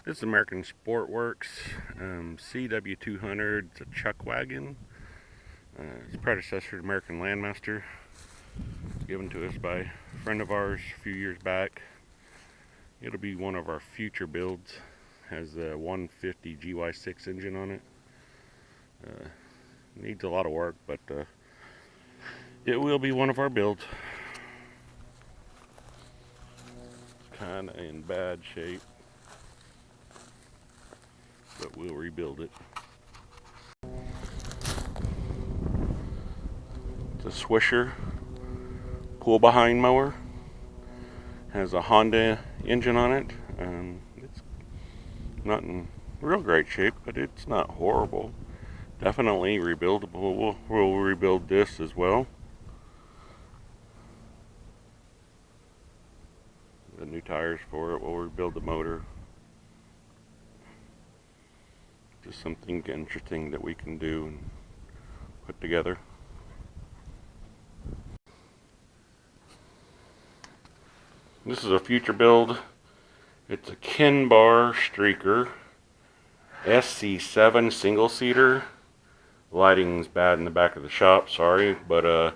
This is American Sportworks CW200. It's a chuck wagon. It's a predecessor to American Landmaster. Given to us by a friend of ours a few years back. It'll be one of our future builds. Has a 150 GY6 engine on it. Needs a lot of work, but it will be one of our builds. Kind of in bad shape, but we'll rebuild it. It's a Swisher pull behind mower. Has a Honda engine on it. It's not in real great shape, but it's not horrible. Definitely rebuildable. We'll rebuild this as well. The new tires for it. We'll rebuild the motor. Just something interesting that we can do and put together. This is a future build. It's a KenBar Streaker SC7 single seater. Lighting's bad in the back of the shop, sorry, but it's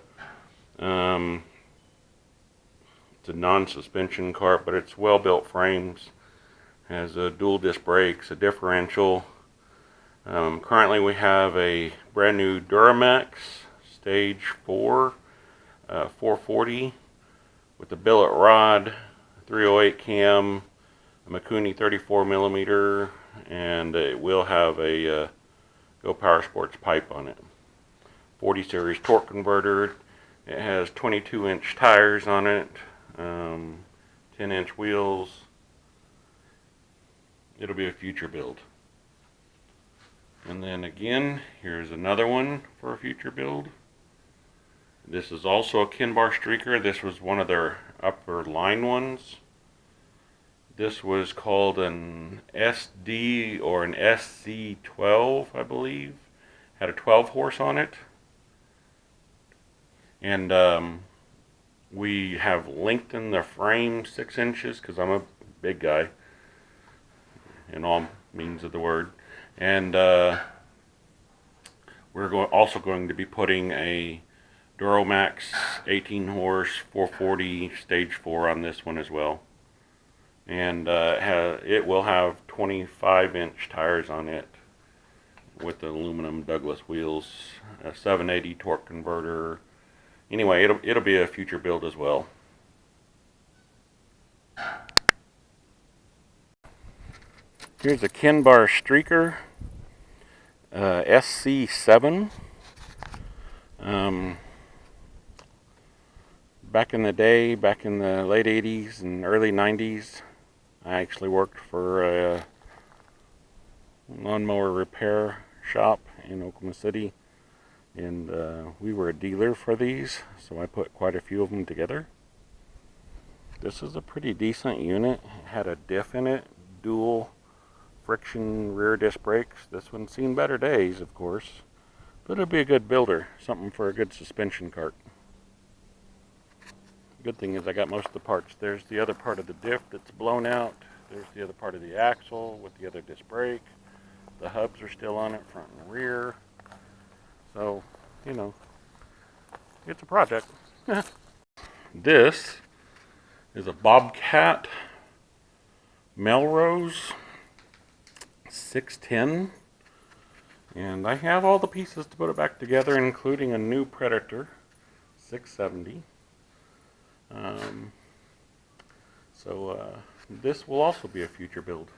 a non-suspension cart, but it's well-built frames. Has a dual disc brakes, a differential. Currently we have a brand new Duramax Stage 4 440 with a billet rod, 308 cam, a Mikuni 34mm, and it will have a Go Power Sports pipe on it. 40 series torque converter. It has 22-inch tires on it, 10-inch wheels. It'll be a future build. And then again, here's another one for a future build. This is also a KenBar Streaker. This was one of their upper line ones. This was called an SD or an SC12, I believe. Had a 12 horse on it. And we have lengthened the frame 6 inches because I'm a big guy in all means of the word. And we're also going to be putting a Duramax 18 horse 440 stage 4 on this one as well. And it will have 25-inch tires on it with aluminum Douglas wheels, a 780 torque converter. Anyway, it'll be a future build as well. Here's a KenBar Streaker SC7. Back in the day, back in the late 80s and early 90s, I actually worked for a lawnmower repair shop in Oklahoma City, and we were a dealer for these, so I put quite a few of them together. This is a pretty decent unit. It had a diff in it, dual friction rear disc brakes. This one's seen better days, of course, but it'll be a good builder, something for a good suspension cart. Good thing is I got most of the parts. There's the other part of the diff that's blown out. There's the other part of the axle with the other disc brake. The hubs are still on it, front and rear. So, you know, it's a project. This is a Bobcat Melrose 610. And I have all the pieces to put it back together, including a new Predator 670. So this will also be a future build.